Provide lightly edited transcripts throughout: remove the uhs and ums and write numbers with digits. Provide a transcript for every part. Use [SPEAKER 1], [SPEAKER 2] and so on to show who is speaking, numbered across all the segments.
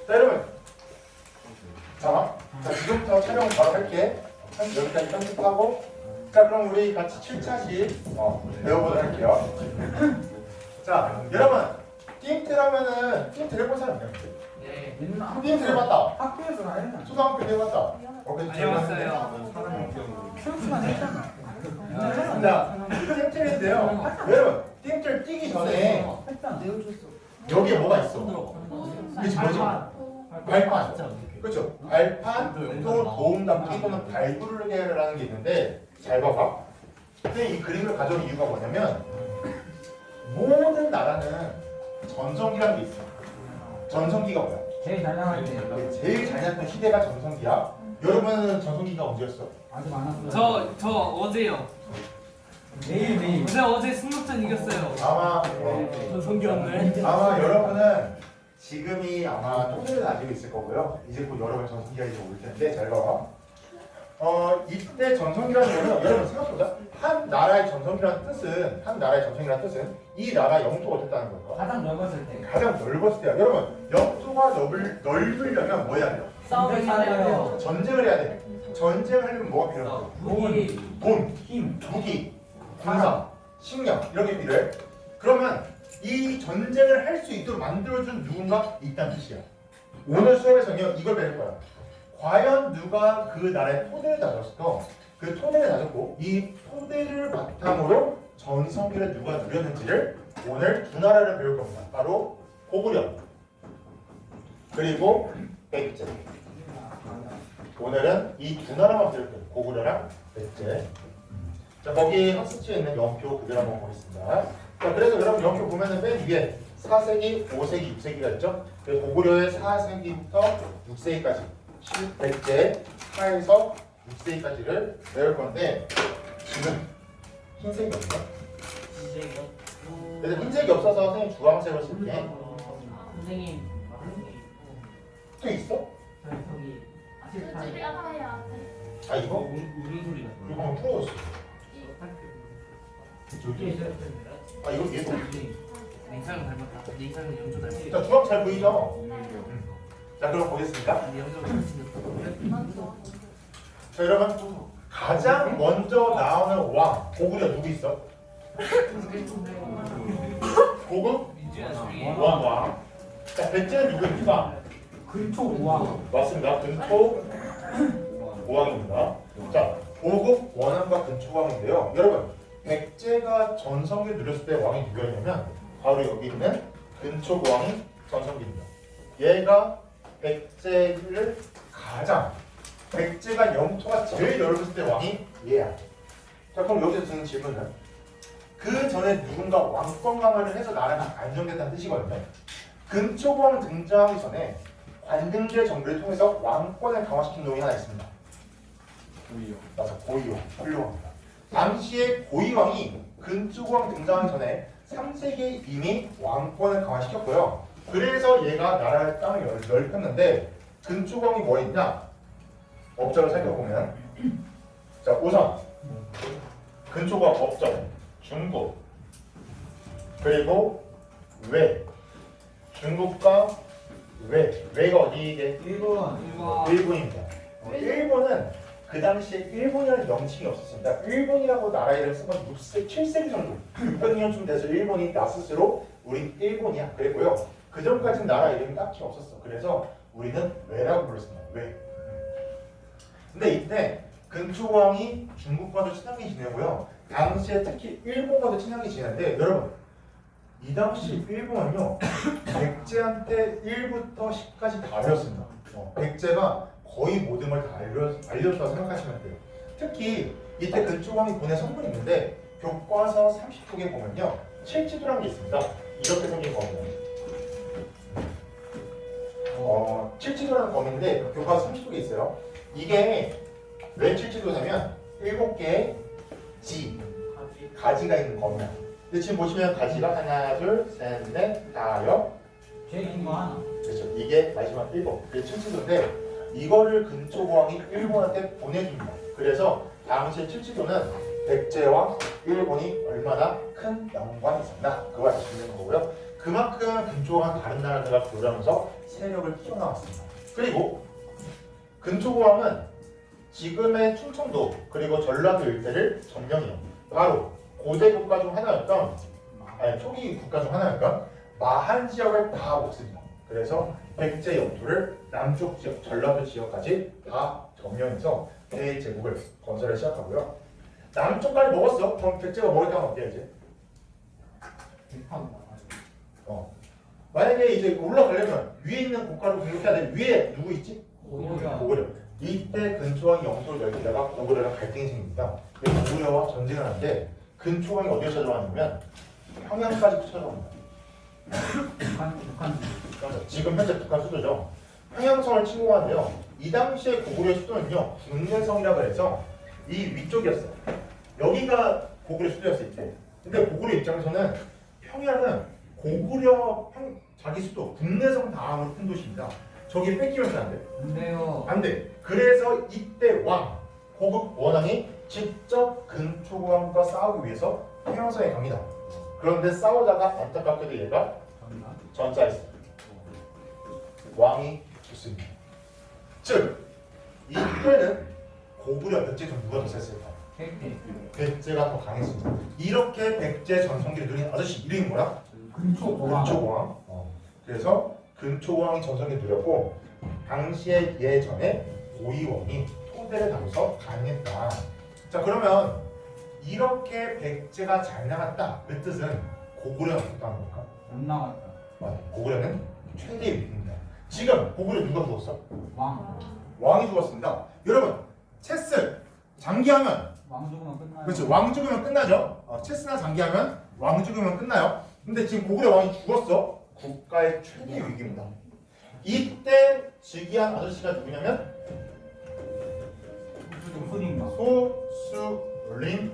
[SPEAKER 1] 자 여러분, 자 지금부터 촬영 바로 할게. 여기까지 편집하고. 자 그럼 우리 같이 7차씩 배워보도록 할게요. 자 여러분, 띵틀 하면은 띵틀 해본 사람 있나요?
[SPEAKER 2] 네.
[SPEAKER 1] 띵틀 해봤다.
[SPEAKER 3] 학교에서 다 했나?
[SPEAKER 1] 초등학교 때 해봤다.
[SPEAKER 2] 안 해봤어요.
[SPEAKER 3] 수업만 했잖아.
[SPEAKER 1] 자 띵틀인데요. 여러분 띵틀 뛰기 전에
[SPEAKER 3] 했잖아. 내어줬어.
[SPEAKER 1] 여기에 뭐가 있어? 이게 지금 뭐지? 발판. 그렇죠. 발판 또 도움닫기 또는 발구르기라는 게 있는데 잘 봐봐. 근데 이 그림을 가져온 이유가 뭐냐면 모든 나라는 전성기라는 게 있어. 전성기가 뭐야?
[SPEAKER 3] 제일 잘 나갈 때.
[SPEAKER 1] 제일 잘 났던 시대가 전성기야. 여러분은 전성기가 언제였어?
[SPEAKER 3] 아직 많았어요.
[SPEAKER 2] 저 어제요.
[SPEAKER 3] 매일.
[SPEAKER 2] 어제 승격전 이겼어요.
[SPEAKER 1] 아마
[SPEAKER 2] 전성기였네.
[SPEAKER 1] 아마 여러분은 지금이 아마 토대를 가지고 있을 거고요. 이제 곧 여러분 전성기가 이제 올 텐데 잘 봐봐. 이때 전성기라는 거는 여러분 생각해보자. 한 나라의 전성기라는 뜻은 이 나라 영토가 어땠다는 걸까?
[SPEAKER 3] 가장 넓었을 때.
[SPEAKER 1] 가장 넓었을 때야. 여러분 영토가 넓으려면 뭐 해야 돼요?
[SPEAKER 3] 싸움을 잘해요.
[SPEAKER 1] 전쟁을 해야 돼. 전쟁을 하려면 뭐가 필요해? 돈,
[SPEAKER 3] 힘.
[SPEAKER 1] 무기, 군사, 식량 이런 게 필요해. 그러면 이 전쟁을 할 수 있도록 만들어준 누군가 있다는 뜻이야. 오늘 수업에서는 이걸 배울 거야. 과연 누가 그 나라의 토대를 다졌어? 그 토대를 다졌고 이 토대를 바탕으로 전성기를 누가 누렸는지를 오늘 두 나라를 배울 겁니다. 바로 고구려 그리고 백제. 오늘은 이 두 나라만 배울 거예요. 고구려랑 백제. 자 거기 학습지에 있는 영표 그대로 한번 보겠습니다. 자 그래서 여러분 영표 보면은 맨 위에 4세기, 5세기, 6세기가 있죠. 고구려의 4세기부터 6세기까지, 백제 4에서 6세기까지를 배울 건데 지금 흰색이 없나? 그래서 흰색이 없어서 선생님 주황색으로 쓸게.
[SPEAKER 2] 선생님.
[SPEAKER 1] 또 있어?
[SPEAKER 2] 저기
[SPEAKER 4] 저기 앞에요.
[SPEAKER 1] 아 이거?
[SPEAKER 2] 무슨 소리가?
[SPEAKER 1] 이거 한번 풀어줬어.
[SPEAKER 3] 저기
[SPEAKER 1] 아 이거 얘도.
[SPEAKER 2] 내 이상은 닮았다. 내 이상은 영조 닮았다.
[SPEAKER 1] 자 주황 잘 보이죠? 자 그럼 보겠습니다.
[SPEAKER 2] 내 영조 닮았다.
[SPEAKER 1] 자 여러분 가장 먼저 나오는 왕 고구려 누구 있어? 고급 왕. 자 백제는 누구입니까?
[SPEAKER 3] 근초 우왕.
[SPEAKER 1] 맞습니다. 근초 고왕입니다. 자 고급 원왕과 근초 왕인데요. 여러분 백제가 전성기를 누렸을 때 왕이 누구였냐면 바로 여기 있는 근초 고왕이 전성기입니다. 얘가 백제를 백제가 영토가 제일 넓었을 때 왕이 얘야. 자 그럼 여기서 드는 질문은 그 전에 누군가 왕권 강화를 해서 나라가 안정됐다는 뜻이거든요. 근초고왕 등장하기 전에 관등제 정비를 통해서 왕권을 강화시킨 놈이 하나 있습니다. 맞아, 고이왕. 훌륭합니다. 당시에 고이왕이 근초고왕 등장하기 전에 3세기에 이미 왕권을 강화시켰고요. 그래서 얘가 나라의 땅을 넓혔는데 근초고왕이 뭐 있냐? 업적을 살펴보면 자 우선 근초고왕 업적 중국 그리고 외 중국과 외가 어디에? 일본입니다. 일본은 그 당시에 일본이라는 명칭이 없었습니다. 일본이라고 나라 이름을 쓴 건 7세기 정도 600년쯤 돼서 일본이 나 스스로 우리 일본이야 그랬고요. 그 전까지는 나라 이름이 딱히 없었어. 그래서 우리는 외라고 불렀습니다. 외. 근데 이때 근초고왕이 중국과도 친하게 지내고요. 당시에 특히 일본과도 친하게 지내는데 여러분 이 당시 일본은요 백제한테 1부터 10까지 다 배웠습니다. 백제가 거의 모든 걸 다 알려줬다고 생각하시면 돼요. 특히 이때 근초고왕이 보낸 선물이 있는데 교과서 30쪽에 보면요 칠지도라는 게 있습니다. 이렇게 생긴 겁니다. 칠지도라는 검인데 교과서 30쪽에 있어요. 이게 왜 칠지도냐면 7개의 가지가 있는 검이야. 근데 지금 보시면 가지가 하나, 둘, 셋, 넷, 다, 여.
[SPEAKER 3] 제일 긴 거 하나.
[SPEAKER 1] 그렇죠. 이게 마지막 7. 그게 칠지도인데 이거를 근초고왕이 일본한테 보내줍니다. 그래서 당시 칠지도는 백제와 일본이 얼마나 큰 연관이 있었나 그걸 알 수 있는 거고요. 그만큼 근초고왕 다른 나라들과 교류하면서 세력을 키워나갔습니다. 그리고 근초고왕은 지금의 충청도 그리고 전라도 일대를 점령해요. 바로 고대 국가 중 하나였던 초기 국가 중 하나였던 마한 지역을 다 먹습니다. 그래서 백제 영토를 남쪽 지역, 전라도 지역까지 다 점령해서 대제국을 건설을 시작하고요. 남쪽까지 먹었어. 그럼 백제가 먹을 땅은 어디야 이제?
[SPEAKER 3] 대파고
[SPEAKER 1] 만약에 이제 올라가려면 위에 있는 국가를 공격해야 돼. 위에 누구 있지?
[SPEAKER 3] 고구려.
[SPEAKER 1] 고구려. 이때 근초왕이 영토를 넓히다가 고구려랑 갈등이 생깁니다. 그래서 고구려와 전쟁을 하는데 근초왕이 어디를 찾아왔냐면 평양까지 찾아옵니다.
[SPEAKER 3] 북한.
[SPEAKER 1] 그렇죠. 지금 현재 북한 수도죠. 평양성을 침공하는데요. 이 당시에 고구려 수도는요, 국내성이라고 해서 이 위쪽이었어요. 여기가 고구려 수도였을 때. 근데 고구려 입장에서는 평양은 고구려 자기 수도 국내성 다음으로 큰 도시입니다. 저기 뺏기면 안 돼.
[SPEAKER 3] 근데요.
[SPEAKER 1] 안 돼. 그래서 이때 고국 원왕이 직접 근초고왕과 싸우기 위해서 평양성에 갑니다. 그런데 싸우다가 안타깝게도 얘가 전사했어요. 왕이 죽습니다. 즉 이때는 고구려 백제 중 누가 더 셌을까? 백제가 더 강했습니다. 이렇게 백제 전성기를 누린 아저씨 이름이 뭐야?
[SPEAKER 3] 근초고왕.
[SPEAKER 1] 근초고왕. 그래서 근초고왕이 전성기를 누렸고 당시에 예전에 고이왕이 토대를 담아서 강했다. 자 그러면 이렇게 백제가 잘 나갔다 그 뜻은 고구려는 어떻다는 걸까?
[SPEAKER 3] 못 나갔다.
[SPEAKER 1] 맞아. 고구려는 최대 위기입니다. 지금 고구려 누가 죽었어?
[SPEAKER 3] 왕.
[SPEAKER 1] 왕이 죽었습니다. 여러분 체스 장기하면
[SPEAKER 3] 왕 죽으면 끝나요.
[SPEAKER 1] 그렇죠. 왕 죽으면 끝나죠. 체스나 장기하면 왕 죽으면 끝나요. 근데 지금 고구려 왕이 죽었어. 국가의 최대 위기입니다. 이때 즉위한 아저씨가 누구냐면
[SPEAKER 3] 소수림왕.
[SPEAKER 1] 소수림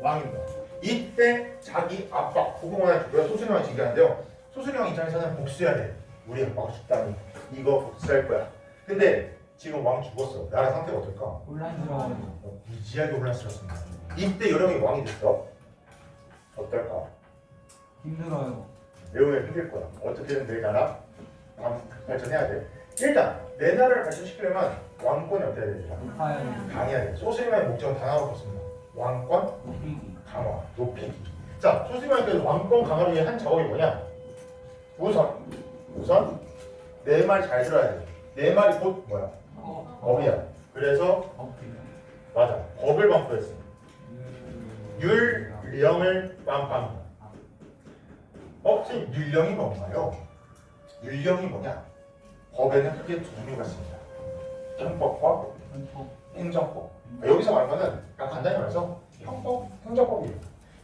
[SPEAKER 1] 왕입니다. 이때 자기 아빠 후궁왕이 죽고요. 소수림 왕이 즉위하는데요. 소수림 왕 입장에서는 복수해야 돼. 우리 아빠가 죽다니 이거 복수할 거야. 근데 지금 왕 죽었어. 나라 상태가 어떨까?
[SPEAKER 3] 혼란스러워요.
[SPEAKER 1] 무지하게 혼란스럽습니다. 이때 여령이 왕이 됐어. 어떨까?
[SPEAKER 3] 힘들어요.
[SPEAKER 1] 매우 힘들 거야. 어떻게든 내 나라 발전해야 돼. 일단 내 나라를 발전시키려면 왕권이 어때야 되냐?
[SPEAKER 3] 높아야 돼.
[SPEAKER 1] 강해야 돼. 소수림왕의 목적은 다 나오겠습니다. 왕권
[SPEAKER 3] 높이기.
[SPEAKER 1] 강화, 높이기. 자, 소수림왕께서 왕권 강화를 위해 한 작업이 뭐냐? 우선 내 말 잘 들어야 돼. 내 말이 곧 뭐야? 법이야. 그래서 맞아. 법을 반포했습니다. 율령을 반포합니다. 선생님 율령이 뭔가요? 율령이 뭐냐? 법에는 크게 두 종류가 있습니다. 형법과 행정법. 여기서 말하는 거는 그냥 간단히 말해서 형법, 행정법이에요.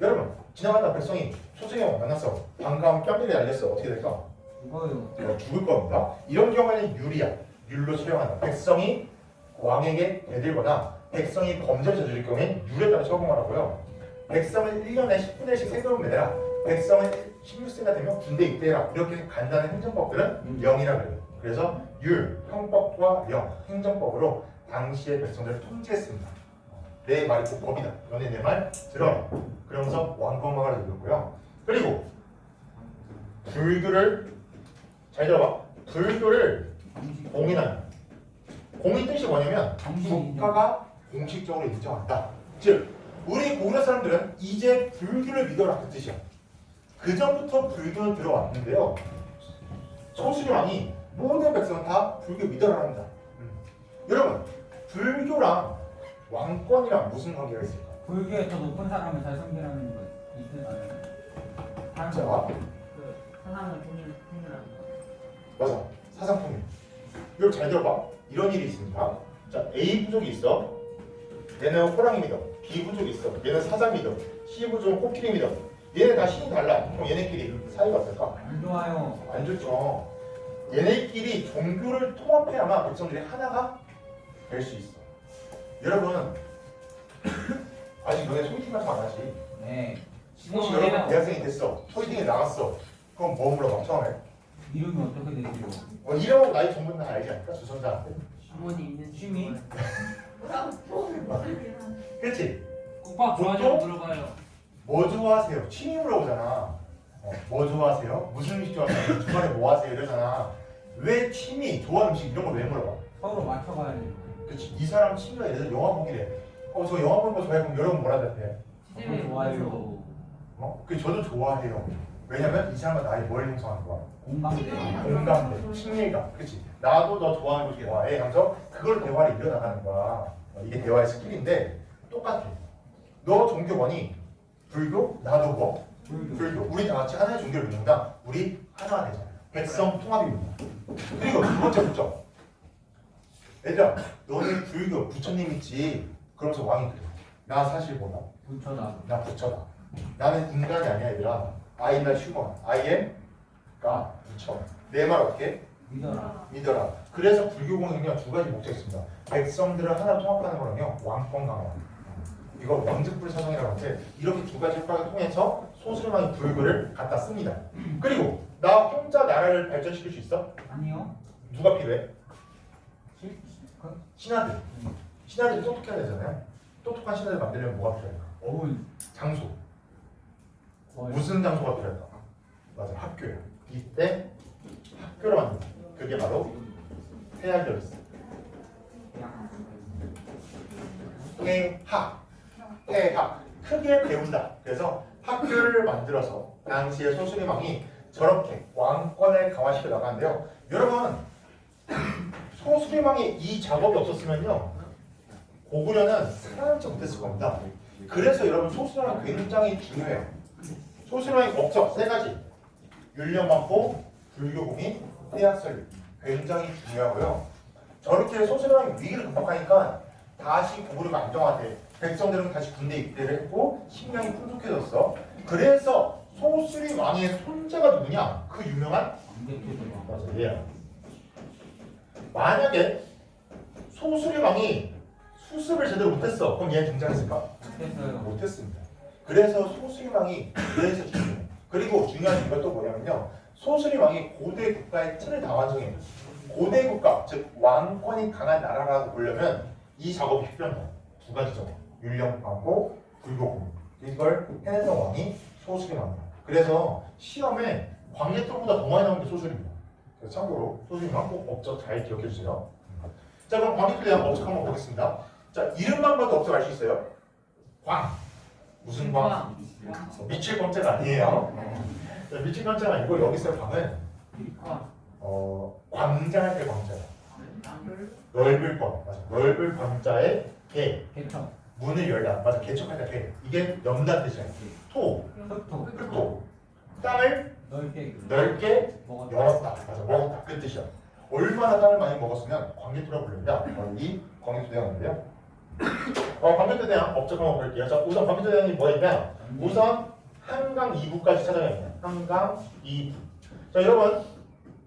[SPEAKER 1] 여러분 지나가다 백성이 소수령 만났어. 반가운 뺨들이 날렸어. 어떻게 될까?
[SPEAKER 3] 이거요.
[SPEAKER 1] 죽을 겁니다. 이런 경우에는 율이야. 율로 처형한다. 백성이 왕에게 대들거나 백성이 범죄를 저지를 경우에는 율에 따라 처벌을 하고요. 백성을 1년에 10분의 1씩 세금을 내라. 백성을 16세가 되면 군대 입대해라. 이렇게 간단한 행정법들은 영이라 그래요. 그래서 율, 형법과 영, 행정법으로 당시의 백성들을 통제했습니다. 내 말이 곧 법이다. 너네 내 말 들어라. 그러면서 왕권망을 누렸고요. 그리고 불교를 잘 들어봐. 불교를 공인하는. 공인 뜻이 뭐냐면 국가가 공식적으로 인정한다. 즉 우리 고구려 사람들은 이제 불교를 믿어라 그 뜻이야. 그 전부터 불교는 들어왔는데요. 소수림왕이 모든 백성은 다 불교 믿어라 합니다. 여러분 불교랑 왕권이랑 무슨 관계가 있을까?
[SPEAKER 3] 불교에서 높은 사람을 잘 섬기라는 거 있을
[SPEAKER 1] 자,
[SPEAKER 2] 사상을 통일하는 거.
[SPEAKER 1] 맞아. 사상통일. 이걸 잘 들어봐. 이런 일이 있습니다. 자, A 부족이 있어. 얘는 호랑이 믿어. B 부족이 있어. 얘는 사자 믿어. C 부족은 코끼리 믿어. 얘네 다 신이 달라. 그럼 얘네끼리 사이가 어떨까?
[SPEAKER 3] 안 좋아요.
[SPEAKER 1] 안 좋죠. 얘네끼리 종교를 통합해야만 백성들이 하나가 될 수 있어. 여러분 아직 너네 소개팅 같은 거 안 하지?
[SPEAKER 3] 네.
[SPEAKER 1] 혹시 여러분 대학생이 됐어. 소개팅에 나갔어. 그럼 뭐 물어봐 처음에?
[SPEAKER 3] 이름이 어떻게 되세요?
[SPEAKER 1] 이름하고 나이 전부 다 알지 않을까? 주선자한테.
[SPEAKER 2] 주머니 있는
[SPEAKER 3] 취미?
[SPEAKER 1] 그렇지?
[SPEAKER 2] 국밥 좋아하냐고 물어봐요.
[SPEAKER 1] 뭐 좋아하세요? 취미 물어보잖아. 뭐 좋아하세요? 무슨 음식 좋아하세요? 주말에 뭐 하세요? 이러잖아. 왜 취미, 좋아하는 음식 이런 걸 왜 물어봐?
[SPEAKER 3] 서로 맞춰가야 돼.
[SPEAKER 1] 그렇지. 이 사람 취미가 예를 들어 영화 보기래. 저 영화 보는 거 좋아해. 그럼 여러분 뭐라 대답해?
[SPEAKER 2] 지집이
[SPEAKER 3] 좋아요.
[SPEAKER 1] 그 저도 좋아해요. 왜냐면 이 사람과 나의 뭘 형성하는 거야?
[SPEAKER 3] 공감대.
[SPEAKER 1] 공감대, 친밀감. 그렇지. 나도 너 좋아하는 거 좋아해. 하면서 그걸 대화를 이어나가는 거야. 이게 대화의 스킬인데 똑같아. 너 종교 뭐니? 불교? 나도 뭐? 불교. 우리 다 같이 하나의 종교를 믿는다. 우리 하나가 되자. 백성 통합입니다. 그리고 두 번째 문제. 얘들아, 너는 불교 부처님 있지? 그러면서 왕이 그래. 나 사실 뭐다?
[SPEAKER 3] 부처다.
[SPEAKER 1] 나 부처다. 나는 인간이 아니야, 얘들아. I am not human. I am God. 부처. 내 말 어떻게?
[SPEAKER 3] 믿어라.
[SPEAKER 1] 믿어라. 그래서 불교공은요 두 가지 목적이 있습니다. 백성들을 하나로 통합하는 거는요 왕권 강화. 이거 왕족불 사상이라고 하는데 이렇게 두 가지 효과를 통해서 소수림왕이 불교를 갖다 씁니다. 그리고 나 혼자 나라를 발전시킬 수 있어?
[SPEAKER 3] 아니요.
[SPEAKER 1] 누가 필요해?
[SPEAKER 3] 실, 그,
[SPEAKER 1] 신하들. 신하들이 똑똑해야 되잖아요. 똑똑한 신하들 만들려면 뭐가 필요할까?
[SPEAKER 3] 어운.
[SPEAKER 1] 장소.
[SPEAKER 3] 거의.
[SPEAKER 1] 무슨 장소가 필요할까? 맞아, 학교예요. 이때 학교를 만든다. 그게 바로 해학이었어. 해학. 크게 배운다. 그래서 학교를 만들어서 당시의 소수림왕이 저렇게 왕권을 강화시켜 나가는데요. 여러분, 소수림왕이 이 작업이 없었으면요 고구려는 살아남지 못했을 겁니다. 그래서 여러분 소수림왕이 굉장히 중요해요. 소수림왕이 업적 세 가지. 율령만포, 불교공인, 해학설립. 굉장히 중요하고요. 저렇게 소수림왕이 위기를 극복하니까 다시 고구려가 안정화돼. 백성들은 다시 군대 입대를 했고 식량이 풍족해졌어. 그래서 소수림왕의 손자가 누구냐? 그 유명한 맞아, 얘야. 만약에 소수림왕이 수습을 제대로 못했어. 그럼 얘 등장했을까?
[SPEAKER 3] 됐어요.
[SPEAKER 1] 못했습니다. 그래서 소수림왕이 그래서 중요해. 그리고 중요한 이것도 뭐냐면요. 소수림왕이 고대 국가의 틀을 다 완성해요. 고대 국가, 즉 왕권이 강한 나라라고 보려면 이 작업이 필요합니다. 두 가지 작업. 율령만포, 불교공. 이걸 해냈던 왕이 소수림왕이에요. 그래서 시험에 광개토보다 더 많이 나오는 게 소수림이에요. 그래서 참고로 소수림왕 꼭 업적 잘 기억해 주세요. 자, 그럼 광개토에 대한 업적 한번 보겠습니다. 자, 이름만 봐도 업적 알 수 있어요? 광. 무슨 광? 미칠 광자가 아니에요. 자, 미칠 광자가 아니고 여기 있어요. 광은 광장할 때 광자야. 넓을 광. 맞아. 넓을 광자의 개.
[SPEAKER 3] 개척.
[SPEAKER 1] 문을 열다. 맞아. 개척할 때 개. 이게 연다 뜻이야. 토.
[SPEAKER 3] 흑토.
[SPEAKER 1] 토. 땅을
[SPEAKER 3] 넓게.
[SPEAKER 1] 넓게
[SPEAKER 3] 먹었다.
[SPEAKER 1] 열었다. 맞아. 먹었다. 그 뜻이야. 얼마나 땅을 많이 먹었으면 광개토라고 불립니다. 이 광개토대왕인데요. 광개토 대왕 업적 한번 볼게요. 자, 우선 광개토 대왕이 뭐였냐? 우선 한강 2부까지 찾아갑니다. 한강 2부. 자, 여러분,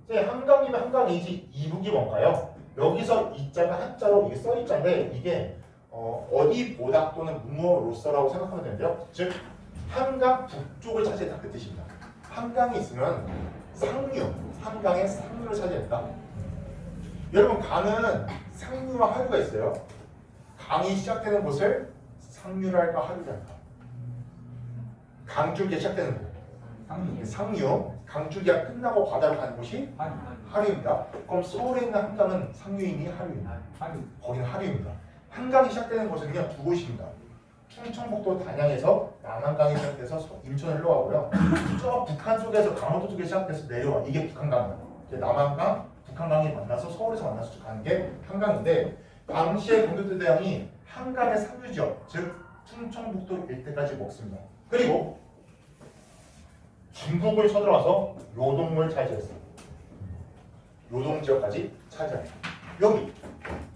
[SPEAKER 1] 이제 한강이면 한강이지 2부기 뭔가요? 여기서 이자가 한자로 이게 써있자인데 이게 어디 보다 또는 무모로서라고 생각하면 되는데요. 즉 한강 북쪽을 차지했다 그 뜻입니다. 한강이 있으면 상류, 한강의 상류를 차지했다. 여러분, 강은 상류와 하류가 있어요. 강이 시작되는 곳을 상류를 할까 하류를 할까? 강줄기가 시작되는 곳
[SPEAKER 3] 상류.
[SPEAKER 1] 상류, 강줄기가 끝나고 바다로 가는 곳이
[SPEAKER 3] 하류.
[SPEAKER 1] 하류입니다. 그럼 서울에 있는 한강은 상류이니 하류입니다.
[SPEAKER 3] 하류.
[SPEAKER 1] 거기는 하류입니다. 한강이 시작되는 곳은요 두 곳입니다. 충청북도 단양에서 남한강이 시작돼서 인천을 흘러가고요. 저 북한 쪽에서 강원도 쪽에 시작돼서 내려와. 이게 북한강이에요. 남한강, 북한강이 만나서 서울에서 만나서 가는 게 한강인데 당시에 광개토 대왕이 한강의 상류 지역, 즉 충청북도 일대까지 먹습니다. 그리고 중국을 쳐들어와서 요동을 차지했어요. 요동 지역까지 차지합니다. 여기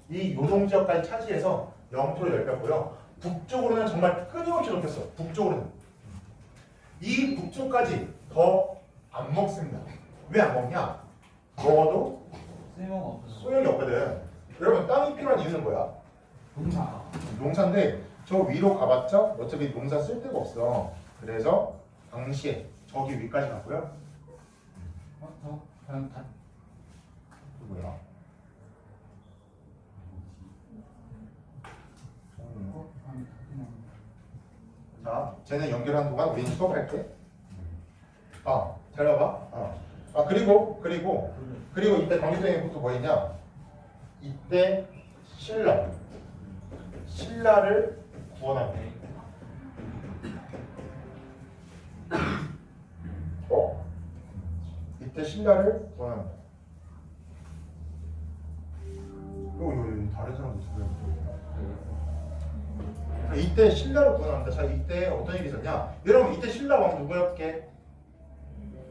[SPEAKER 1] 이 요동 지역까지 차지해서 영토를 넓혔고요. 북쪽으로는 정말 끊임없이 넓혔어. 북쪽으로는 이 북쪽까지 더 안 먹습니다. 왜 안 먹냐? 먹어도
[SPEAKER 3] 쓸모가 없어.
[SPEAKER 1] 소용이 없거든. 여러분, 땅이 필요한 이유는 뭐야?
[SPEAKER 3] 농사.
[SPEAKER 1] 농사인데 저 위로 가봤자 어차피 농사 쓸 데가 없어. 그래서 당시에 저기 위까지 갔고요.
[SPEAKER 3] 저 그냥 다.
[SPEAKER 1] 뭐야? 자, 쟤네 연결한 동안 우리는 수업할게. 잘 봐봐. 그리고 그리고 이때 관계도형의 보통 뭐 있냐? 이때 신라를 구원합니다. 이때 신라를 구원합니다. 이거 다른 사람도 들어요. 이때 신라를 구원합니다. 자, 이때 어떤 일이 있었냐? 여러분, 이때 신라 왕 누구였게?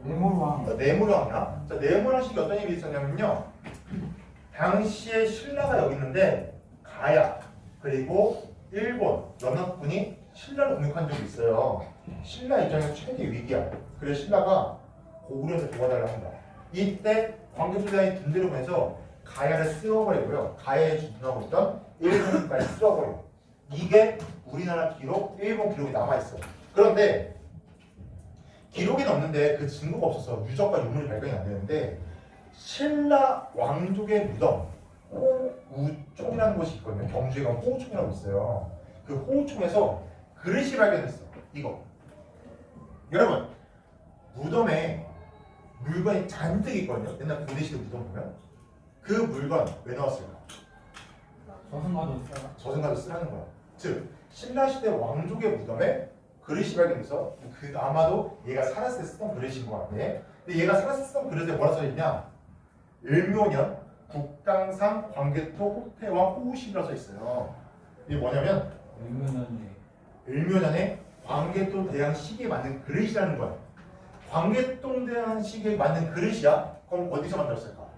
[SPEAKER 3] 네모왕.
[SPEAKER 1] 네모왕이야. 자, 네모왕식이 어떤 일이 있었냐면요. 당시에 신라가 여기 있는데 가야 그리고 일본 연합군이 신라를 공격한 적이 있어요. 신라 입장에서 최대 위기야. 그래서 신라가 고구려에서 도와달라고 합니다. 이때 광개토대왕이 군대를 보내서 가야를 쓸어버리고요. 가야에 주둔하고 있던 일본까지 쓸어버려요. 이게 우리나라 기록, 일본 기록이 남아있어. 그런데 기록에는 없는데 그 증거가 없어서 유적과 유물이 발견이 안 되는데 신라 왕족의 무덤 호우총이라는 곳이 있거든요. 경주에 가면 호우총이라고 있어요. 그 호우총에서 그릇이 발견됐어. 이거 여러분 무덤에 물건이 잔뜩 있거든요. 옛날 고대시대 무덤 보면 그 물건 왜 넣었을까?
[SPEAKER 3] 저승가도 써라.
[SPEAKER 1] 저승가도 쓰라는 거야. 즉 신라시대 왕족의 무덤에 그릇이 발견돼서 아마도 얘가 살았을 때 쓰던 그릇인 것 같아. 근데 얘가 살았을 때 쓰던 그릇에 뭐라 써있냐? 을묘년 국강상 광개토 호태왕 호우식이라고 써있어요. 이게 뭐냐면 을묘년에 광개토 대왕 시기에 맞는 그릇이라는 거야. 광개토 대왕 시기에 맞는 그릇이야? 그럼 어디서 만들었을까?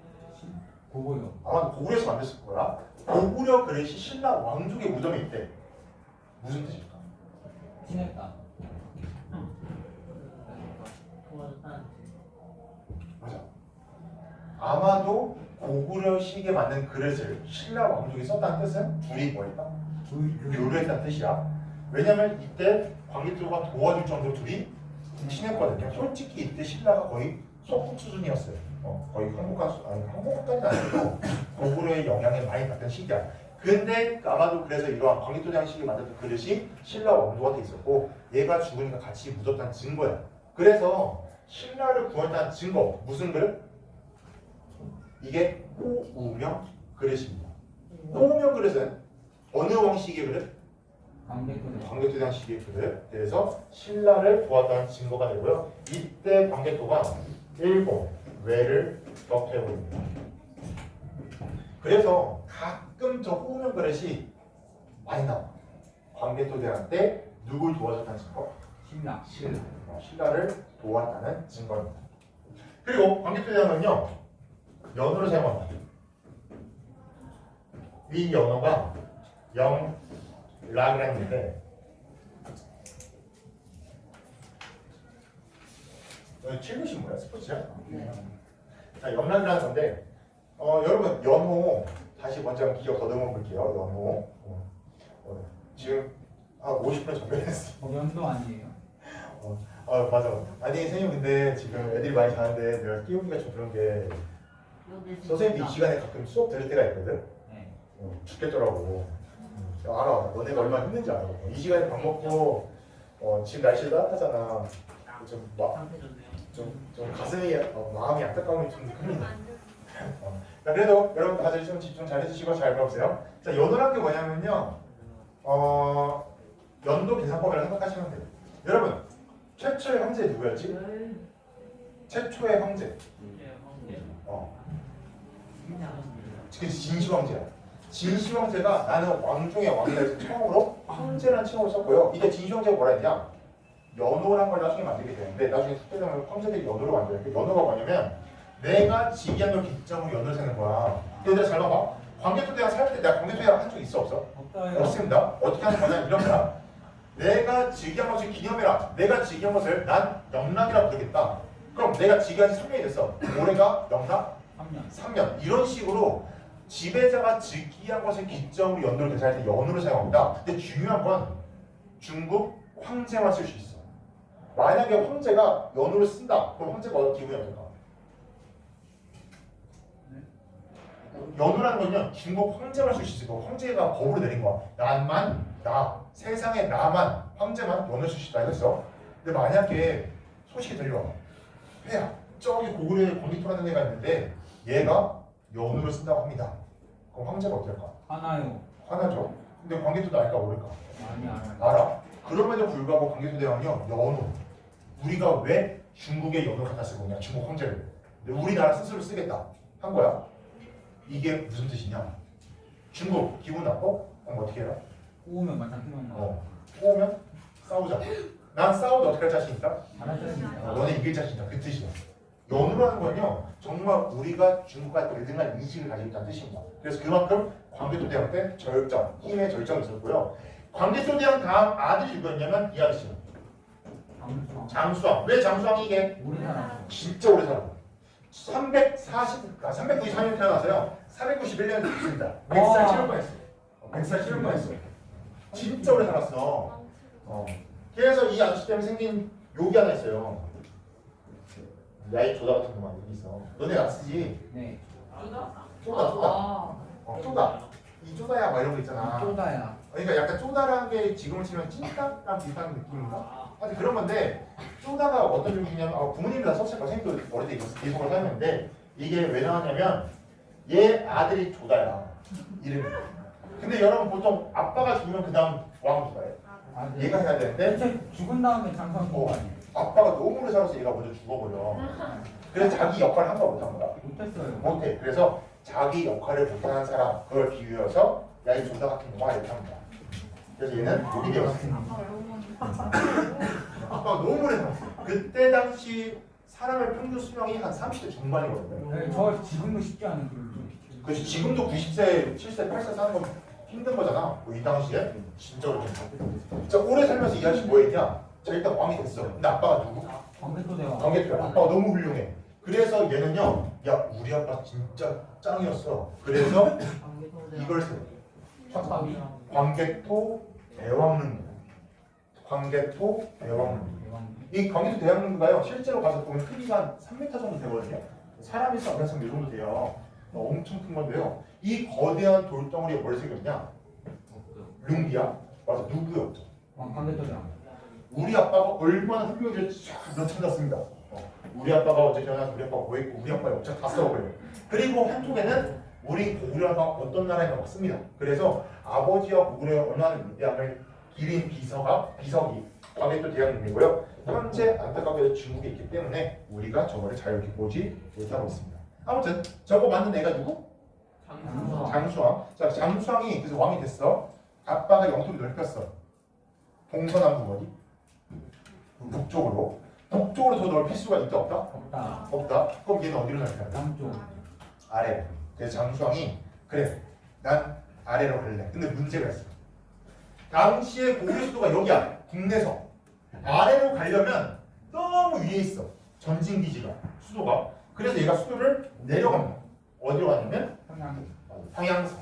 [SPEAKER 3] 고구려.
[SPEAKER 1] 아마 고구려에서 만들었을 거야. 고구려 그릇이 신라 왕족의 무덤에 있대. 무슨 뜻일까?
[SPEAKER 3] 티냈다.
[SPEAKER 2] 도와줬다는
[SPEAKER 1] 맞아. 아마도 고구려 시기에 맞는 그릇을 신라 왕족이 썼다는 뜻은 둘이 뭐일까? 교류했다는 뜻이야. 왜냐면 이때 광개토가 도와줄 정도로 둘이 친했거든요. 솔직히 이때 신라가 거의 소국 수준이었어요. 거의 한국까지는 아니고 고구려의 영향을 많이 받던 시기야. 근데 아마도 그래서 이러한 광개토 대왕 시기에 만들었던 그릇이 신라 왕족한테 있었고 얘가 죽으니까 같이 묻었다는 증거야. 그래서 신라를 구원했다는 증거 무슨 그릇? 이게 호우명 그릇입니다. 호우명 그릇은 어느 왕 시기의 그릇? 광개토 대왕 시기의 그릇. 그래서 신라를 도왔다는 증거가 되고요. 이때 광개토가 일본 외를 격퇴해버립니다. 그래서 가끔 저 호우명 그릇이 많이 나와. 광개토 대왕 때 누굴 도와줬다는 증거? 신라를 도왔다는 증거입니다. 그리고 광개토 대왕은요 연호를 사용합니다. 이 연호가 영락이라는 건데 칠구시 뭐야? 스포츠야? 자, 영락이라는 건데 여러분 연호 다시 먼저 한번 기억 더듬어 볼게요. 연호 지금 50분 전달했어.
[SPEAKER 3] 연도 아니에요?
[SPEAKER 1] 맞아. 아니 선생님 근데 지금 애들이 많이 자는데 내가 끼우기가 좀 그런 게 선생님도 이 시간에 가끔 수업 들을 때가 있거든.
[SPEAKER 3] 네.
[SPEAKER 1] 죽겠더라고. 알아. 너네가 얼마나 힘든지 알아. 이 시간에 밥 먹고 지금 날씨도 따뜻하잖아. 좀 가슴이 마음이 안타까움이 좀 큽니다. 자, 그래도 여러분 다들 좀 집중 잘 해주시고 잘 배우세요. 자, 연호란 게 뭐냐면요. 연도 계산법이라고 생각하시면 돼요. 여러분 최초의 황제 누구였지? 최초의 황제. 그치 진시황제야. 진시황제가 나는 왕중의 왕이다 해서 처음으로 황제라는 칭호를 썼고요. 이때 진시황제가 뭐라 했냐? 연호란 걸 나중에 만들게 되는데 나중에 숙제되면 황제들이 연호를 만들어요. 연호가 뭐냐면 내가 즉위한 걸 기점으로 연호를 세는 거야. 근데 잘 봐봐. 광개토 대왕 살 때 내가 광개토 대왕 한 적 있어 없어? 없습니다. 어떻게 하는 거냐 이런 거야. 내가 즉위한 것을 기념해라. 내가 즉위한 것을 난 영락이라 부르겠다. 그럼 내가 즉위한 지 3년이 됐어. 올해가 영락? 3년. 이런 식으로 지배자가 즉위한 것을 기점으로 연도를 계산할 때 연호를 사용합니다. 근데 중요한 건 중국 황제만 쓸 수 있어. 만약에 황제가 연호를 쓴다. 그럼 황제가 기분이 어떨까? 연호라는 건요 중국 황제만 쓸 수 있어. 황제가 법으로 내린 거야. 나 세상에 나만 황제만 연호 쓸 수 있다 이랬어. 근데 만약에 소식이 들려와. 회야 저기 고구려에 광개토라는 데가 있는데 얘가 연우를 쓴다고 합니다. 그럼 황제가 어떻게 할까?
[SPEAKER 3] 하나요.
[SPEAKER 1] 화나죠. 근데 관계토대 알까 모를까?
[SPEAKER 3] 많이 알아요.
[SPEAKER 1] 알아. 그럼에도 불구하고 관계토대왕이요 연우. 우리가 왜 중국의 연우를 갖다 쓰고 그냥 중국 황제를 근데 우리나라 스스로 쓰겠다 한 거야. 이게 무슨 뜻이냐? 중국 기분 나빠? 그럼 어떻게 해라?
[SPEAKER 3] 꼬우면 마찬 필요한 거.
[SPEAKER 1] 꼬우면 싸우자. 난 싸우도 어떻게 할 자신 있다?
[SPEAKER 3] 잘하셨습니다.
[SPEAKER 1] 너네 이길 자신 있다. 그 뜻이야. 연우라는 건요 정말 우리가 중국과 대등한 인식을 가지고 있다는 뜻입니다. 그래서 그만큼 광개토대왕 때 절정, 힘의 절정이 있었고요. 광개토대왕 다음 아들이 누구였냐면 이 아저씨 장수왕. 왜 장수왕이 이게?
[SPEAKER 3] 우리나라.
[SPEAKER 1] 진짜 오래 살아. 394년 태어나서요 491년에 죽습니다. 100살 치를 뻔했어. 100살 치를 뻔했어. 진짜 오래 살았어. 그래서 이 아저씨 때문에 생긴 욕이 하나 있어요. 야이 조다 같은 놈아 여기 있어. 너네 나 쓰지?
[SPEAKER 3] 네.
[SPEAKER 1] 쪼다. 이 쪼다야 막 이런 거 있잖아.
[SPEAKER 3] 쪼다야.
[SPEAKER 1] 그러니까 약간 쪼다라는 게 지금을 치면 찐따랑 비슷한 느낌인가? 하여튼 그런 건데 쪼다가 어떤 종류냐면 부모님이 다 썼을 거야. 선생님도 어릴 때 이거 계속을 사용했는데 이게 왜 나왔냐면 얘 아들이 조다야. 이름이. 근데 여러분 보통 아빠가 죽으면 그 다음 왕 누가 해? 얘가 해야 되는데
[SPEAKER 3] 대체 죽은 다음에 장성 거 아니에요?
[SPEAKER 1] 아빠가 너무 오래 살아서 얘가 먼저 죽어버려. 그래서 자기 역할을 한 거야 못한 거야?
[SPEAKER 3] 못했어요.
[SPEAKER 1] 못해. 그래서 자기 역할을 못하는 사람 그걸 비유해서 야 이 조다 같은 놈아 이렇게 합니다. 그래서 얘는 욕이 되었습니다. 아빠가 너무 오래 살았어. 그때 당시 사람의 평균 수명이 한 30대 중반이거든요.
[SPEAKER 3] 네, 저 지금도 쉽지 않은 그런 좀.
[SPEAKER 1] 그래서 지금도 90세, 7세, 8세 사는 건 힘든 거잖아. 이 당시에 진짜 오래 살았어. 진짜 오래 살면서 이 아저씨 뭐 했냐? 자 일단 왕이 됐어. 근데 아빠가 누구?
[SPEAKER 3] 광개토대왕.
[SPEAKER 1] 관계표야. 아빠가 너무 훌륭해. 그래서 얘는요, 야 우리 아빠 진짜 짱이었어. 그래서 이걸 써.
[SPEAKER 3] 쳤밥이.
[SPEAKER 1] 광개토 대왕릉. 광개토 대왕릉. 이 광개토 대왕릉가요 실제로 가서 보면 크기가 한 3m 정도 되거든요. 사람이 있으면 이 정도 돼요. 엄청 큰 건데요. 이 거대한 돌덩어리에 뭘 새겼냐? 룽비야. 맞아, 누구였죠?
[SPEAKER 3] 광개토대왕.
[SPEAKER 1] 우리 아빠가 얼마나 흑묘지를 쫙 찾았습니다. 우리 아빠가 어제 태어나서 우리 아빠가 뭐 했고 우리 아빠의 업체 다 써버려요. 그리고 한쪽에는 우리 아빠가 어떤 나라에 왔습니다. 그래서 아버지와 고구려의 얼마나 위대함을 기린 비석이 광개토 대왕릉이고요. 현재 안타깝게도 중국에 있기 때문에 우리가 저거를 잘 이렇게 보지 못하고 있습니다. 아무튼 저거 만든 애가 누구? 장수왕. 자, 장수왕이 그래서 왕이 됐어. 아빠가 영토를 넓혔어. 동서남북 어디? 북쪽으로. 북쪽으로 더 넓힐 수가 있다 없다?
[SPEAKER 3] 없다.
[SPEAKER 1] 없다. 그럼 얘는 어디로 넓혀야 돼?
[SPEAKER 3] 남쪽.
[SPEAKER 1] 아래로. 그래서 장수왕이 그래 난 아래로 갈래. 근데 문제가 있어. 당시에 고구려 수도가 여기야. 국내서. 아래로 가려면 너무 위에 있어. 전진 기지가 수도가. 그래서 얘가 수도를 내려간다. 어디로 가냐면
[SPEAKER 3] 평양.
[SPEAKER 1] 평양성.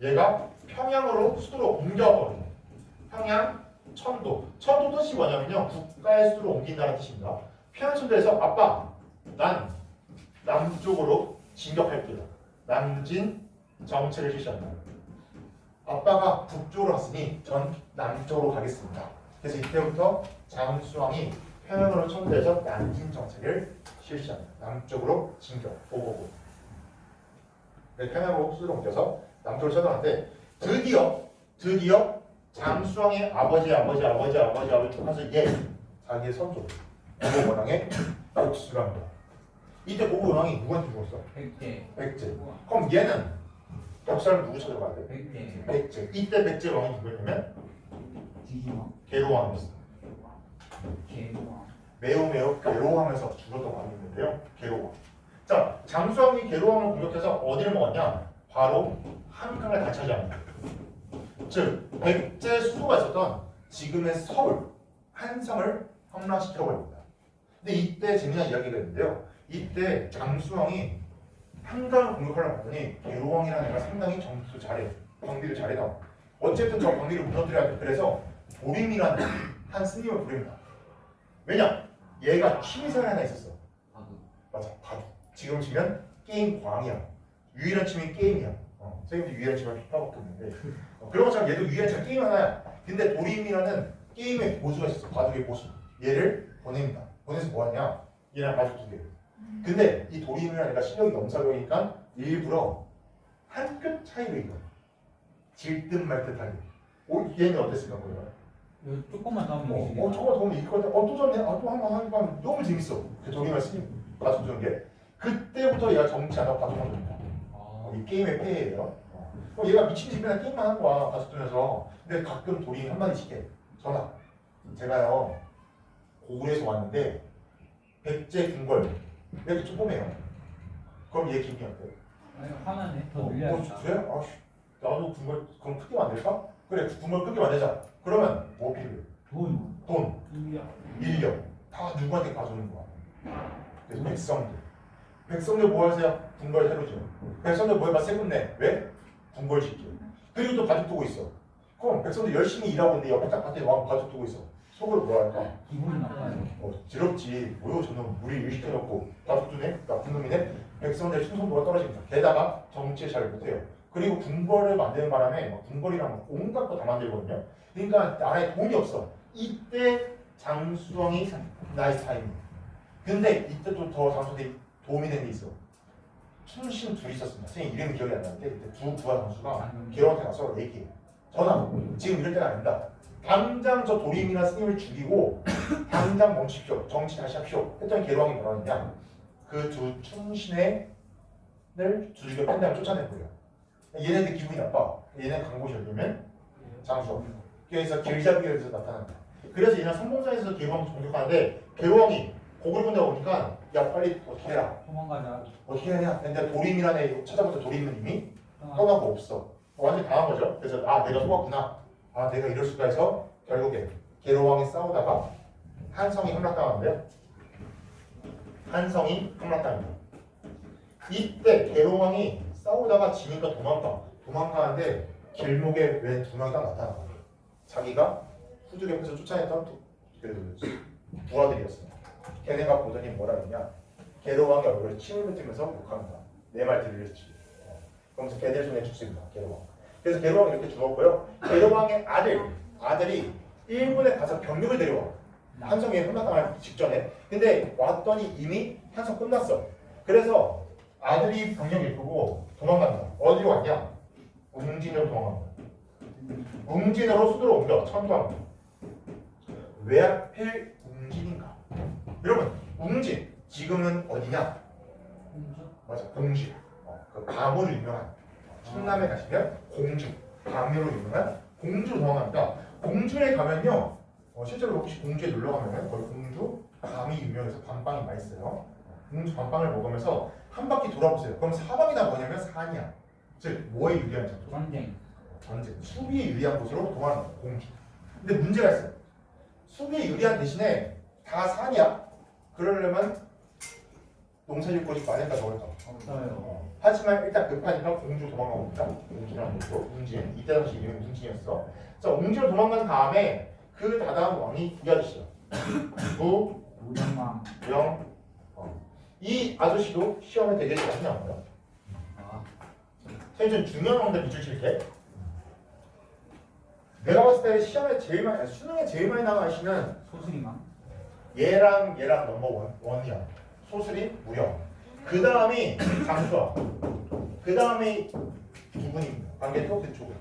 [SPEAKER 1] 얘가 평양으로 수도로 옮겨왔거든요. 평양, 천도. 천도 뜻이 뭐냐면요. 국가의 수도로 옮긴다는 뜻입니다. 평양천도에서 아빠, 난 남쪽으로 진격할게요. 남진 정책을 실시한다. 아빠가 북쪽으로 갔으니 전 남쪽으로 가겠습니다. 그래서 이때부터 장수왕이 평양으로 천도에서 남진 정책을 실시합니다. 남쪽으로 진격, 오고고. 평양으로 수도를 옮겨서 남쪽으로 쳐들어갔는데 드디어 장수왕의 아버지 하면서 자기의 선조 고고원왕의 복수를 합니다. 이때 고고원왕이 누구한테 죽었어? 백제. 그럼 얘는 역사를 누구 찾아가야 돼? 백제. 이때 백제 왕이 누구였냐면
[SPEAKER 3] 지지왕.
[SPEAKER 1] 계로왕이었어.
[SPEAKER 3] 계로왕.
[SPEAKER 1] 매우 괴로워하면서 죽었던 왕이 있는데요. 계로왕. 자, 장수왕이 계로왕을 공격해서 어디를 먹었냐? 바로 한강을 다 차지합니다. 즉, 백제 수도가 있었던 지금의 서울, 한성을 함락시켜버립니다. 근데 이때 재미난 이야기가 있는데요. 이때 장수왕이 한강을 공격하려고 했더니 계로왕이라는 애가 상당히 정치도 잘해. 광비도 잘해. 어쨌든 저 광비를 무너뜨려야 돼. 그래서 도림이라는 한 스님을 부릅니다. 왜냐? 얘가 취미생활 하나 있었어. 맞아, 바둑. 지금 치면 게임 광이야. 유일한 취미 게임이야. 선생님도 유일한 취미가 피파밖에 없는데 그런 것처럼 얘도 유일한 취미가 게임 하나야. 근데 도림이라는 게임의 고수가 있었어. 바둑의 고수. 얘를 보냅니다. 보내서 뭐하냐? 얘랑 바둑 두 개. 근데 이 도리는 아니라 실력이 넘사벽이니까 일부러 한 끗 차이로 이거 질듯 말듯하게. 얘는 어땠을까 보여요?
[SPEAKER 3] 이거 조금만 더 하면 이기지.
[SPEAKER 1] 정말 도움이 있을 것 같아. 또 졌네. 또 한번 하니까 너무 재밌어. 그 도리만 쓰니 가르쳐주는 게 그때부터 얘가 정치 안 하고 가족만 됩니다. 이 게임의 폐해예요. 얘가 미친 짓이나 게임만 한 거야 가족들에서. 근데 가끔 도리 한마디씩 해. 전화. 제가요 고군에서 왔는데 백제 궁궐 이렇게 조금해요. 그럼 얘 기분이 어때요?
[SPEAKER 3] 아니, 화면에 더 늘려야겠다.
[SPEAKER 1] 그래? 아씨 나도 궁궐 그럼 크게 만들까? 그래 궁궐 크게 만들자. 그러면 뭐 필요해? 돈, 인력 다 누구한테 가져오는 거야. 그래서 백성들 뭐 하세요? 궁궐 새로 지어. 백성들 뭐 해봐? 세금 내. 왜? 궁궐 짓기. 그리고 또 가족 두고 있어. 그럼 백성들 열심히 일하고 있는데 옆에 딱 봤더니 와서 가족 두고 있어. 속으로 뭐 할까?
[SPEAKER 3] 기분이 나빠요.
[SPEAKER 1] 지럽지. 뭐요? 저놈 우리 일시켜놓고 가족 두네? 나쁜 놈이네? 백성들 충성도가 떨어집니다. 게다가 정치 잘 못해요. 그리고 궁궐을 만드는 바람에 궁궐이랑 온갖 거 다 만들거든요. 그러니까 나라에 돈이 없어. 이때 장수왕이 나이스 타임이에요. 근데 이때 또 더 장수한테 도움이 되는 게 있어. 충신 둘이 있었습니다. 선생님 이름이 기억이 안 나는데 이때 두 부하 장수가 계엄한테 가서 얘기해. 전하, 지금 이럴 때가 아닙니다. 당장 저 도림이나 스님을 죽이고 당장 멈추십시오. 정치 다시 합시오. 했더니 계로왕이 뭐라 했냐. 그 두 충신을 두들겨 뺀 다음에 쫓아내버려. 얘네들 기분이 나빠. 얘네 강고시 열리면 장수. 그래서 길잡이에서 나타난다. 그래서 얘는 선봉장에서 계로왕을 공격하는데 계로왕이 고구려 군대가 오니까 야 빨리 어떻게 해라.
[SPEAKER 3] 도망가자.
[SPEAKER 1] 어떻게 하냐. 근데 도림이라는 애 찾아보자. 도림은 이미 떠나고 없어. 완전 당한 거죠. 그래서 내가 속았구나. 내가 이럴 수가 해서 결국에 계로왕이 싸우다가 한성이 함락당하는데요. 한성이 함락당합니다. 이때 계로왕이 싸우다가 지니까 도망가는데 길목에 왜 두 명이 딱 나타나. 자기가 후주 옆에서 쫓아냈던 그 부하들이었습니다. 걔네가 보더니 뭐라 그러냐. 계로왕의 얼굴에 침을 뱉으면서 욕합니다. 내 말 들으셨지. 그러면서 걔들 손에 죽습니다. 계로왕. 그래서 계로왕이 이렇게 죽었고요. 계로왕의 아들이 일본에 가서 병력을 데려와. 한성이 함락당할 직전에. 근데 왔더니 이미 한성 끝났어. 그래서 아들이 병력을 이끌고 도망간다. 어디로 갔냐? 웅진으로 도망간다. 웅진으로 수도로 옮겨 천도합니다. 왜 하필 웅진인가? 여러분 웅진 지금은 어디냐? 맞아, 공주. 그 밤으로 유명한 충남에 가시면 공주, 밤으로 유명한 공주로 도망갑니다. 공주에 가면요, 실제로 혹시 공주에 놀러 가면은 거기 공주 밤이 유명해서 밤빵이 맛있어요. 공주 밤빵을 먹으면서 한 바퀴 돌아보세요. 그럼 사방이 다 뭐냐면 산이야. 즉 뭐에 유리한 장소? 전쟁. 수비에 유리한 곳으로 도망갑니다. 공주. 근데 문제가 있어요. 수비에 유리한 대신에 다 산이야. 그러려면 농사짓고지 많을까 적을까?
[SPEAKER 3] 없어요.
[SPEAKER 1] 하지만 일단 급하니까 공주 도망가봅니다. 공주랑 공주, 웅진. 이때 당시 이름이 웅진이었어. 자, 웅진으로 도망간 다음에 그 다다음 왕이 이 아저씨야.
[SPEAKER 3] 우영왕.
[SPEAKER 1] 이 아저씨도 시험에 되게 자주 나와요. 사실 중요한 왕들 밑줄 칠게. 내가 봤을 때 시험에 제일 많이, 수능에 제일 많이 나온 아저씨는
[SPEAKER 3] 소수리망.
[SPEAKER 1] 얘랑 넘버 원이야. 소술이 무령. 그 다음이 장수아. 그 다음이 두 분입니다. 관계토 그쪽은.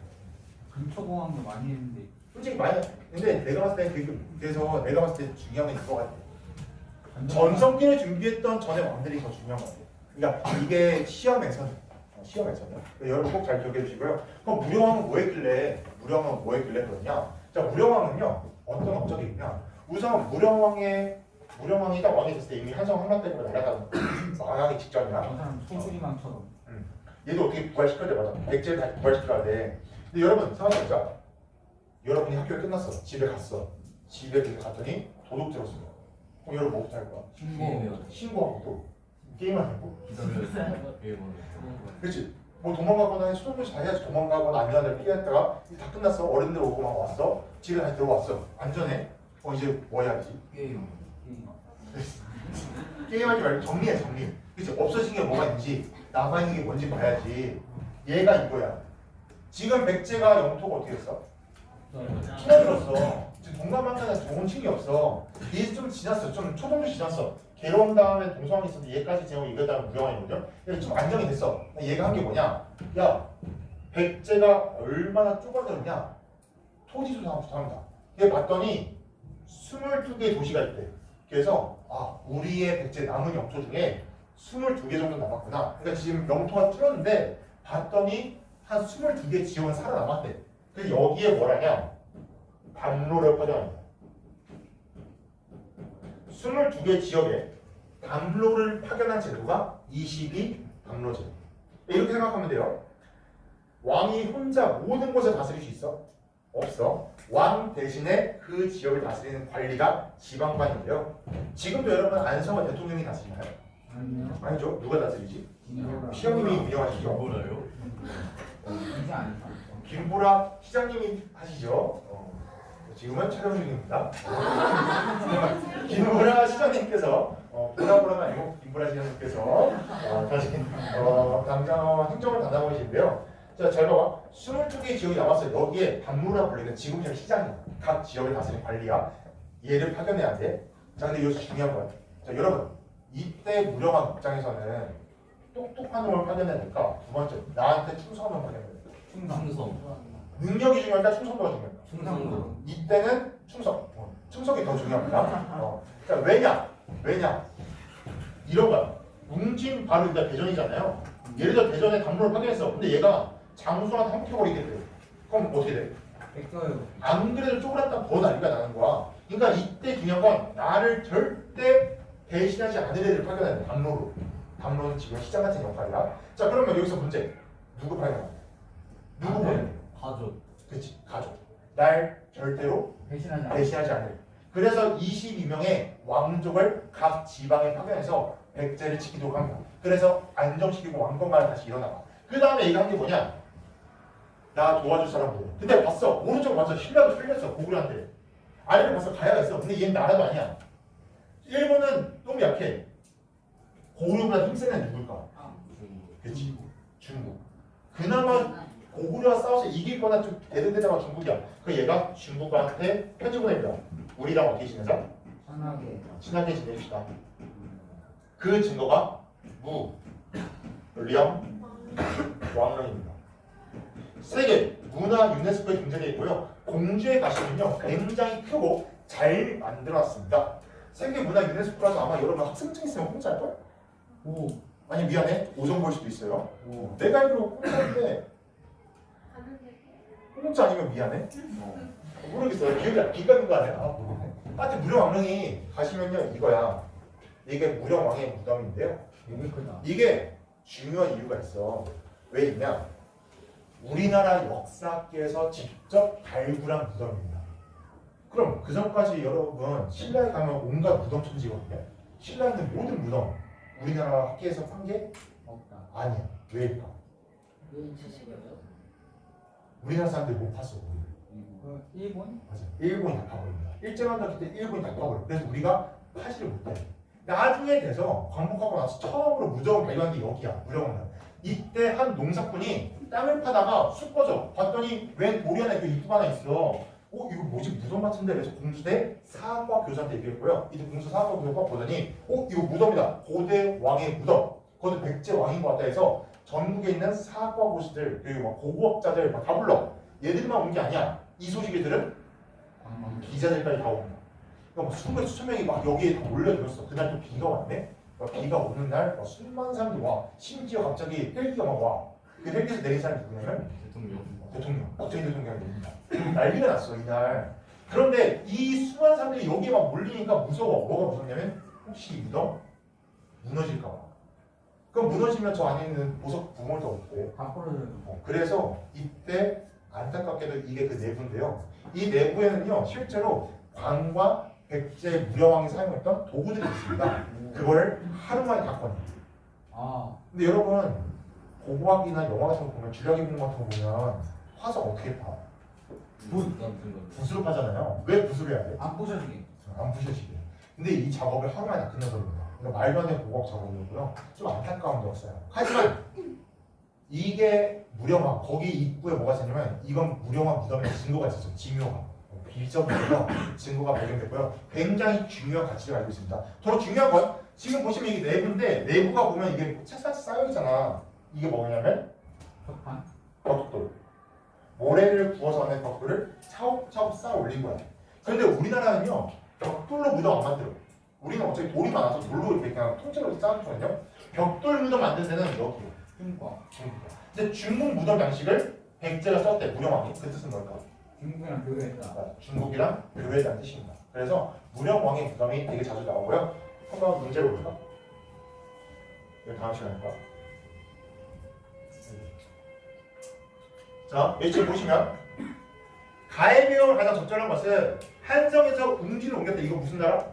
[SPEAKER 3] 근초공항도 많이 했는데.
[SPEAKER 1] 솔직히 많이. 근데 내가 봤을 때 그래서 내가 봤을 때 중요한 건 이거 같아. 전성기를 준비했던 전의 왕들이 더 중요한 것 같아요. 그러니까 이게 시험에서는 여러분 꼭 잘 기억해 주시고요. 그럼 무령왕은 뭐 했길래 그러냐? 자, 무령왕은요 어떤 업적이 있냐? 우선 무령왕이 딱 왕이 됐을 때 이미 한성 함락되고 나라가 망하기 직전이야.
[SPEAKER 3] 저 사람 소수리망처럼.
[SPEAKER 1] 얘도 어떻게 부활시켜야 돼? 맞아. 백제를 다시 부활시켜야 돼. 근데 여러분 생각해보자. 여러분이 학교에 끝났어. 집에 갔어. 집에 갔더니 도둑 들었어. 그럼 여러분 뭐부터 할 거야? 신고하고 게임하고. 그렇지. 뭐 도망가거나 수동조치 다 해야지. 도망가거나 아니면 피했다가 다 끝났어. 어른들 오고 막 왔어. 집에 다시 들어왔어. 안전해. 이제 뭐 해야지? 게임하지 말고 정리. 그치? 없어진 게 뭐가 있는지 남아있는 게 뭔지 봐야지. 얘가 이거야. 지금 백제가 영토가 어떻게 됐어? 줄어들었어. 지금 동남아시아는 좋은 층이 없어. 이제 좀 지났어. 좀 초동도 지났어. 데려온 다음에 동서왕이 있어서 얘까지 제하고 이거다면 무령왕이거든요. 그래서 좀 안정이 됐어. 얘가 한 게 뭐냐? 야, 백제가 얼마나 좁아졌냐? 토지조사 합니다. 얘 봤더니 22개의 도시가 있대. 그래서 아, 우리의 백제 남은 영토 중에 22개 정도 남았구나. 그러니까 지금 영토가 줄었는데 봤더니 한 22개 지역은 살아남았대. 그래서 여기에 뭐라냐? 담로를 파견합니다. 22개 지역에 담로를 파견한 제도가 22 담로제. 이렇게 생각하면 돼요. 왕이 혼자 모든 것을 다스릴 수 있어? 없어. 왕 대신에 그 지역을 다스리는 관리가 지방관인데요. 지금도 여러분 안성은 대통령이 다스리나요?
[SPEAKER 3] 아니요.
[SPEAKER 1] 아니죠. 누가 다스리지?
[SPEAKER 3] 김보라.
[SPEAKER 1] 시장님이 운영하시죠.
[SPEAKER 5] 뭐라요?
[SPEAKER 3] 이제 아니죠.
[SPEAKER 1] 김보라 시장님이 하시죠. 지금은 촬영 중입니다. 김보라 시장님께서 보라보라가 아니고 김보라 시장님께서 다시 당장 행정을 담당하고 계신데요. 자, 잘 봐봐. 22개의 지역이 남았어요. 여기에 담무라 불리는 지금의 시장이야. 각 지역을 다스리는 관리가 얘를 파견해야 돼. 자, 근데 여기서 중요한 건, 자, 여러분 이때 무령왕 입장에서는 똑똑한 놈을 파견해야 되니까 두 번째, 나한테 충성하면 파견해야 돼.
[SPEAKER 5] 충성.
[SPEAKER 1] 능력이 중요할까 충성도가 중요할까?
[SPEAKER 5] 충성도.
[SPEAKER 1] 이때는 충성. 충성이 더 중요합니다. 자, 왜냐? 이런 거야. 웅진 바로 일단 대전이잖아요. 예를 들어 대전에 담로를 파견했어. 근데 얘가 장수한테 한켜버리겠대. 그럼 어떻게 돼?
[SPEAKER 3] 뺏겨요.
[SPEAKER 1] 안 그래도 쪼그랐다 더 난리가 나는 거야. 그러니까 이때 중요한 건 나를 절대 배신하지 않을 애를 파견해야 돼. 담로로. 담로는 지금 시장 같은 역할이야. 자, 그러면 여기서 문제. 누구 파견해? 누구 보내?
[SPEAKER 5] 가족.
[SPEAKER 1] 그치, 가족. 날 절대로
[SPEAKER 3] 배신하지 않아.
[SPEAKER 1] 배신하지 않을. 그래서 22명의 왕족을 각 지방에 파견해서 백제를 지키도록 합니다. 그래서 안정시키고 왕권만을 다시 일어나가. 그 다음에 얘가 한 게 뭐냐? 나 도와줄 사람 뭐야? 근데 봤어. 오른쪽 봤어. 신라도 틀렸어. 고구려한테. 아래를 봤어. 가야가 있어. 근데 얘는 나라도 아니야. 일본은 너무 약해. 고구려보다 힘센 애는 누굴까? 그치. 중국. 그나마 고구려와 싸워서 이길 거나 좀 대등대등한 중국이야. 그 얘가 중국한테 편지 보냅니다. 우리랑 어떻게 지내자?
[SPEAKER 3] 편하게.
[SPEAKER 1] 친하게 지냅시다. 그 증거가 령, 왕릉입니다. 세계 문화 유네스코에 등재되어 있고요. 공주에 가시면요 굉장히 크고 잘 만들어놨습니다. 세계 문화 유네스코라서 아마 여러분 학생증 있으면 공짜일걸?
[SPEAKER 3] 오.
[SPEAKER 1] 아니 미안해 5점 볼 수도 있어요.
[SPEAKER 3] 오.
[SPEAKER 1] 내가 알기로 공짜인데 공짜 아니면 미안해? 모르겠어요. 기억이 가는 거 아니야? 모르겠네. 하여튼 무령왕릉이 가시면요 이거야. 이게 무령왕의 무덤인데요.
[SPEAKER 3] 되게 크다.
[SPEAKER 1] 이게 중요한 이유가 있어. 왜 있냐? 우리나라 역사계에서 직접 발굴한 무덤입니다. 그럼 그 전까지 여러분 신라에 가면 온갖 무덤 천지거든요. 신라에 있는 모든 무덤 우리나라 학계에서 판 게
[SPEAKER 3] 없다.
[SPEAKER 1] 아니야. 왜일까?
[SPEAKER 2] 왜 주시려요?
[SPEAKER 1] 우리나라 사람들이 못 팠어.
[SPEAKER 3] 그 일본?
[SPEAKER 1] 맞아. 일본이 다 파버립니다. 일제강점기 때 일본이 다 파버려. 그래서 우리가 파지를 못해. 나중에 돼서 광복하고 나서 처음으로 무덤을 발견한 게 여기야. 무령왕릉. 이때 한 농사꾼이 땅을 파다가 쑥 꺼져. 봤더니 웬 돌이 하나 있고 입구 하나 있어. 이거 뭐지 무덤 같은데? 그래서 공수대 사학과 교사한테 얘기했고요. 이때 공수 사학과 교사가 보더니 이거 무덤이다. 고대 왕의 무덤. 그것도 백제 왕인 것 같다 해서 전국에 있는 사학과 고시들 그리고 막 고고학자들 막 다 불러. 얘들만 온 게 아니야. 이 소식을 들은 기자들까지 다 옵니다. 그러니까 수백 수천 명이 막 여기에 다 몰려들었어. 그날 또 비가 왔네. 비가 오는 날 수많은 사람들이 와. 심지어 갑자기 헬기가 막 와. 그 헬기에서 내린 사람이 누구냐면 대통령. 박정희 대통령이 내립니다. 난리가 났어 이날. 그런데 이 수많은 사람들이 여기에 막 몰리니까 무서워. 뭐가 무섭냐면 혹시 이 무덤 무너질까 봐. 그럼 무너지면 저 안에 있는 보석 부모도 없고.
[SPEAKER 3] 다 부러져요.
[SPEAKER 1] 그래서 이때 안타깝게도 이게 그 내부인데요. 이 내부에는요 실제로 광과 백제 무령왕이 사용했던 도구들이 있습니다. 그걸 하루 만에 다 꺼내.
[SPEAKER 3] 아.
[SPEAKER 1] 근데 여러분 고고학이나 영화 같은 거 보면 주량기 공 같은 거 보면 화석 어떻게 파? 붓으로 파잖아요. 왜 붓으로 해야 돼?
[SPEAKER 3] 안 부셔지게.
[SPEAKER 1] 안 부셔지게. 근데 이 작업을 하루 만에 다 끝내버립니다. 그러니까 말도 안 되는 고고학 작업이고요. 좀 안타까운 게 없어요. 하지만 이게 무령왕 거기 입구에 뭐가 있었냐면 이건 무령왕 무덤에 증거가 있었어요. 징요가 비적으로 증거가 발견됐고요. 굉장히 중요한 가치를 알고 있습니다. 더 중요한 건 지금 보시면 이게 내부인데 내부가 보면 이게 차차차 쌓여 있잖아. 이게 뭐냐면
[SPEAKER 3] 벽판.
[SPEAKER 1] 벽돌. 모래를 구워서 하는 벽돌을 차곡차곡 쌓아 올린 거야. 그런데 우리나라는요 벽돌로 무덤 안 만들어. 우리는 어차피 돌이 많아서 돌로 이렇게 그냥 통째로 쌓아놓거든요. 벽돌 무덤 만든 데는 여기요.
[SPEAKER 3] 중국.
[SPEAKER 1] 중국이야. 근데 중국 무덤 양식을 백제가 썼대. 무령왕이. 그 뜻은 뭘까?
[SPEAKER 3] 중국이랑 교회했다.
[SPEAKER 1] 중국이랑 교회라는 뜻입니다. 그래서 무령왕의 무덤이 되게 자주 나오고요. 한번 문제로 볼까? 이거 다음 시간에 할까? 자, 여기 지금 보시면 가해 비용을 가장 적절한 것은 한성에서 웅진을 옮겼다. 이거 무슨 나라?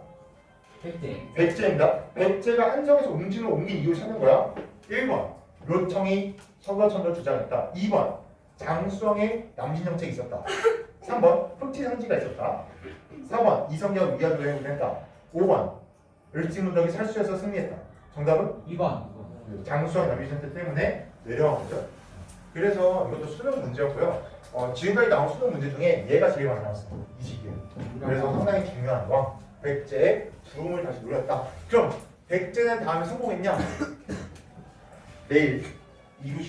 [SPEAKER 3] 백제.
[SPEAKER 1] 백제입니다. 백제가 한성에서 웅진을 옮긴 이유 찾는 거야. 1번 묘청이 서거천을 주장했다. 2번 장수왕의 남진 정책이 있었다. 3번 흑지상지가 있었다. 4번 이성경 위화도에 운했다. 5번 을지문덕이 살수에서 승리했다. 정답은
[SPEAKER 3] 2번.
[SPEAKER 1] 장수왕 남진 정책 때문에 내려간 거죠. 그래서 이것도 수능 문제였고요. 지금까지 나온 수능 문제 중에 얘가 제일 많이 나왔어요. 이 시기에. 그래서 상당히 중요한 왕 백제의 부름을 다시 노렸다. 그럼 백제는 다음에 성공했냐? 내일 2부